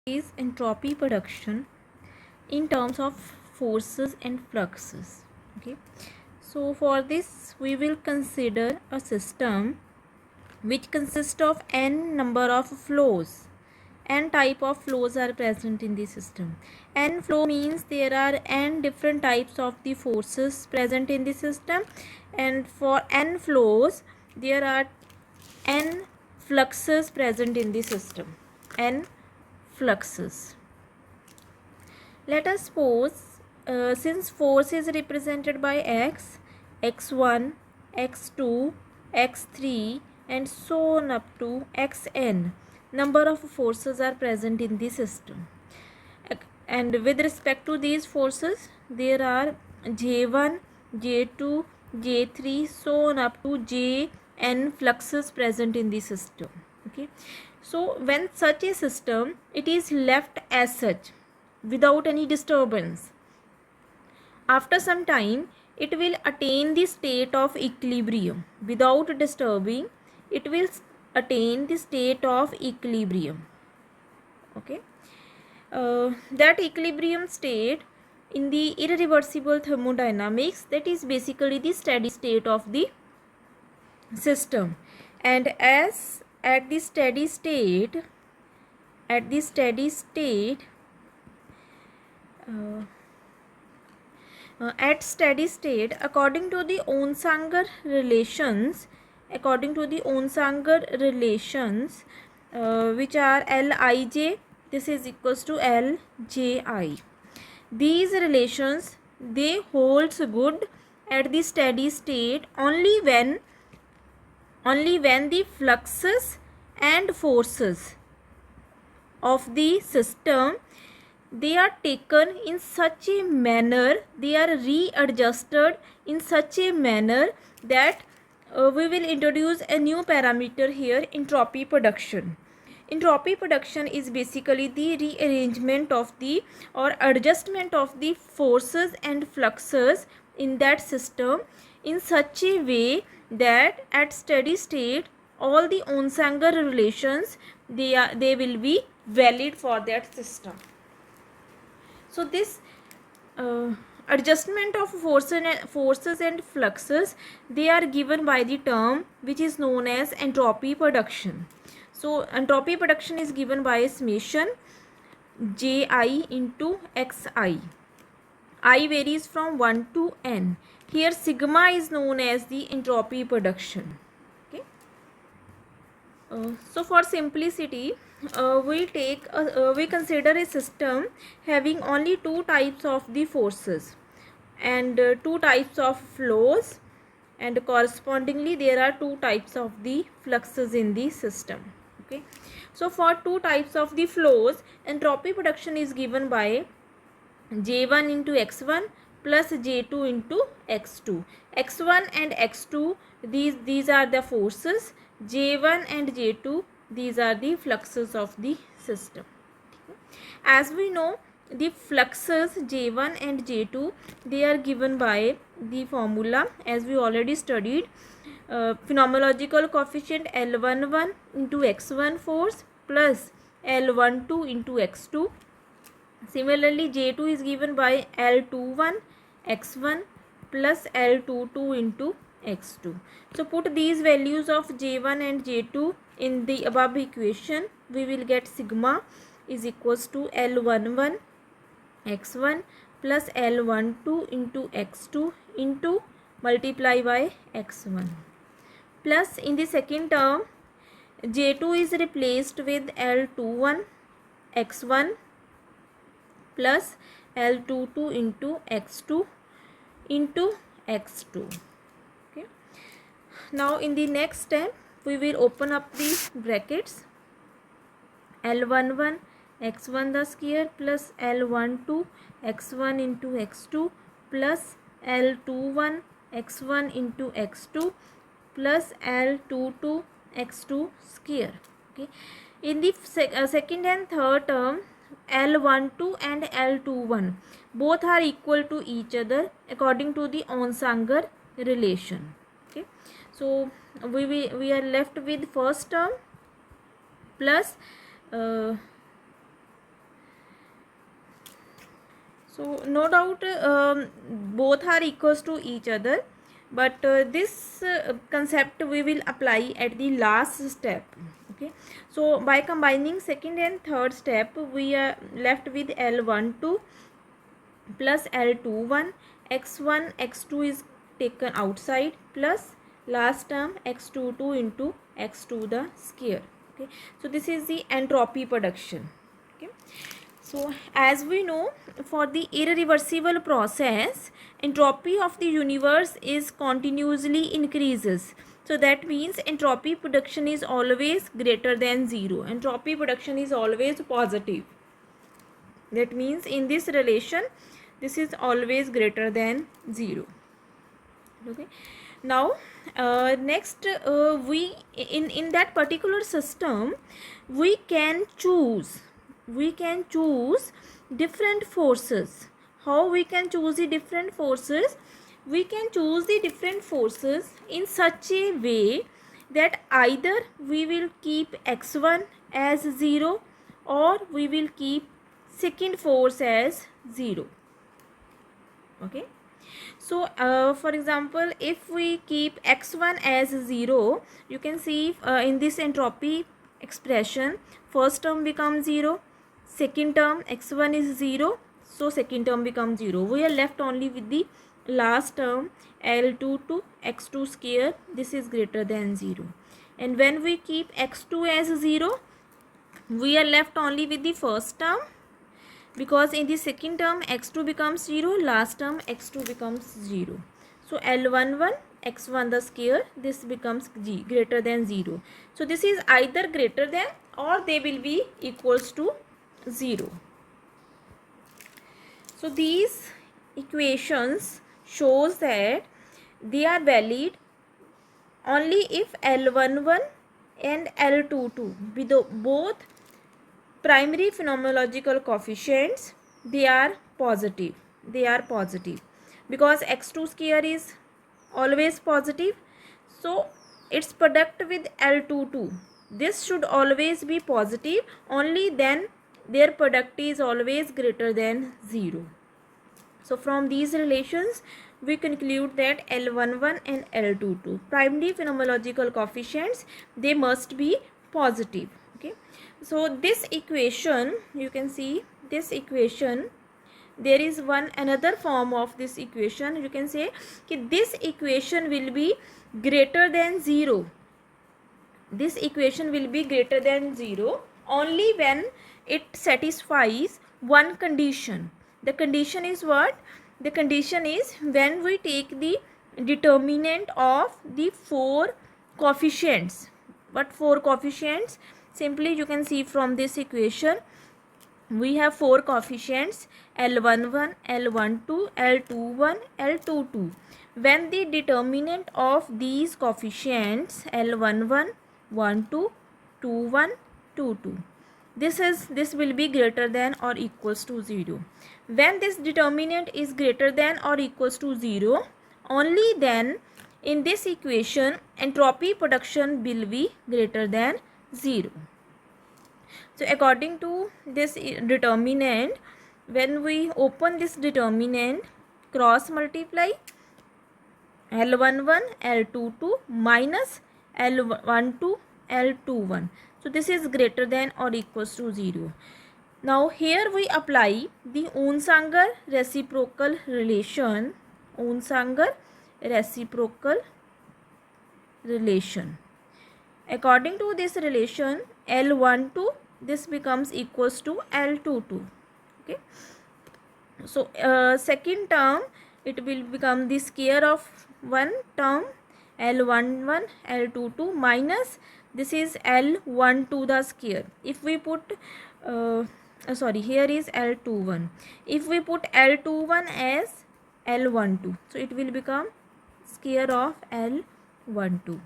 is entropy production in terms of forces and fluxes. Okay, so for this we will consider a system which consists of n number of flows. N type of flows are present in the system. N flow means there are n different types of the forces present in the system, and for n flows there are n fluxes present in the system. N fluxes. Let us suppose since force is represented by x, x1, x2, x3 and so on up to xn, number of forces are present in the system. And with respect to these forces, there are J1, J2, J3, so on up to Jn fluxes present in the system. Okay, so when such a system, it is left as such without any disturbance, after some time it will attain the state of equilibrium. Without disturbing, it will attain the state of equilibrium. Okay, that equilibrium state in the irreversible thermodynamics, that is basically the steady state of the system. And as at the steady state according to the Onsager relations, which are Lij, this is equals to Lji. These relations, they holds good at the steady state only when the fluxes and forces of the system, they are taken in such a manner, they are readjusted in such a manner that we will introduce a new parameter here, entropy production. Entropy production is basically the rearrangement of the or adjustment of the forces and fluxes in that system in such a way that at steady state all the Onsager relations, they will be valid for that system. So this adjustment of forces and fluxes, they are given by the term which is known as entropy production. So entropy production is given by summation Ji into Xi. I varies from 1 to n. Here sigma is known as the entropy production. Okay. So for simplicity, we consider a system having only two types of the forces and two types of flows, and correspondingly there are two types of the fluxes in the system. Okay, so for two types of the flows, entropy production is given by J1 into x1 plus J2 into x2. x1 and x2, these are the forces. J1 and J2, these are the fluxes of the system. As we know, the fluxes J1 and J2, they are given by the formula as we already studied, phenomenological coefficient L11 into x1 force plus L12 into x2. Similarly, J2 is given by L21 x1 plus L22 into x2. So put these values of J1 and J2 in the above equation, we will get sigma is equals to L11 x1 plus L12 into x2 into multiply by x1, plus in the second term J2 is replaced with L21 x1 plus L22 into x2 into x2. Okay. Now in the next step, we will open up the brackets. L11 x1 the square plus L12 x1 into x2 plus L21 x1 into x2 plus L22 x2 square. Okay. In the second and third term, L12 and L21 both are equal to each other according to the Onsager relation. Okay, so we are left with first term plus So no doubt both are equals to each other, but this concept we will apply at the last step. Okay, so by combining second and third step, we are left with L12 plus L21. X1 x2 is taken outside, plus last term x22 into x2 the square. Okay, so this is the entropy production. Okay, so as we know, for the irreversible process, entropy of the universe is continuously increases. So that means entropy production is always greater than zero. Entropy production is always positive. That means in this relation, this is always greater than zero. Okay, now next we in that particular system we can choose different forces. How we can choose the different forces? We can choose the different forces in such a way that either we will keep x1 as 0 or we will keep second force as 0. Okay, so for example, if we keep x1 as 0, you can see in this entropy expression, first term becomes 0, second term x1 is 0, so second term becomes 0. We are left only with the last term L2 to x2 square. This is greater than 0. And when we keep x2 as 0, we are left only with the first term, because in the second term x2 becomes 0, last term x2 becomes 0. So L11 x1 the square, this becomes greater than 0. So this is either greater than or they will be equals to 0. So these equations shows that they are valid only if L11 and L22 with both primary phenomenological coefficients they are positive. Because x2 square is always positive, so its product with L22, this should always be positive, only then their product is always greater than 0. So from these relations we conclude that L11 and L22 primary phenomenological coefficients, they must be positive. Okay, so this equation, you can see this equation, there is another form of this equation. You can say that this equation will be greater than 0. This equation will be greater than 0 only when it satisfies one condition. The condition is what? The condition is when we take the determinant of the 4 coefficients. What 4 coefficients? Simply you can see from this equation, we have 4 coefficients L11, L12, L21, L22. When the determinant of these coefficients L11, 12, 21, 22, this will be greater than or equals to 0. When this determinant is greater than or equals to 0, only then in this equation entropy production will be greater than 0. So according to this determinant, when we open this determinant, cross multiply L11, L22 minus L12, L21. So this is greater than or equals to 0. Now here we apply the Onsager reciprocal relation. Onsager reciprocal relation. According to this relation, L12, this becomes equals to L22. Okay. So second term, it will become the square of one term L11, L22 minus this is L12 the square. If we put here is L21. If we put L21 as L12, so it will become square of L12.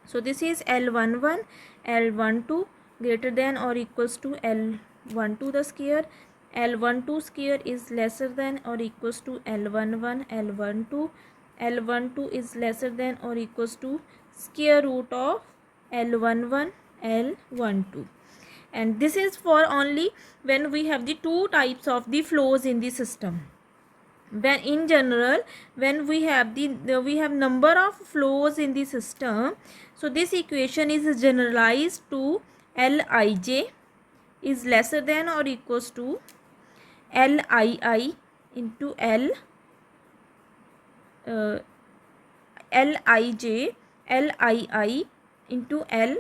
So this is L11, L12 greater than or equals to L12 the square. L12 square is lesser than or equals to L11, L12. L12 is lesser than or equals to square root of L11, L12. and this is for only when we have the two types of the flows in the system. When in general, when we have we have number of flows in the system, so this equation is generalized to Lij is lesser than or equals to Lii into Lij Lii into L,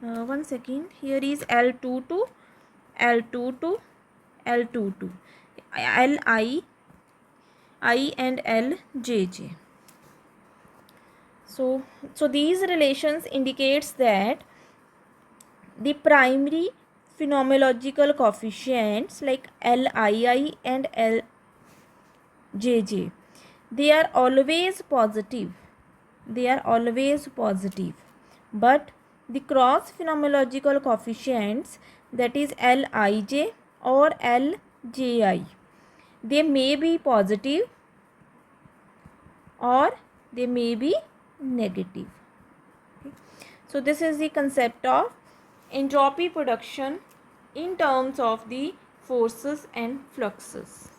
one second, here is L22 L22 L22 Li I and Ljj. So these relations indicates that the primary phenomenological coefficients like Lii and Ljj, they are always positive. They are always positive. But the cross phenomenological coefficients, that is Lij or Lji, they may be positive or they may be negative. Okay. So this is the concept of entropy production in terms of the forces and fluxes.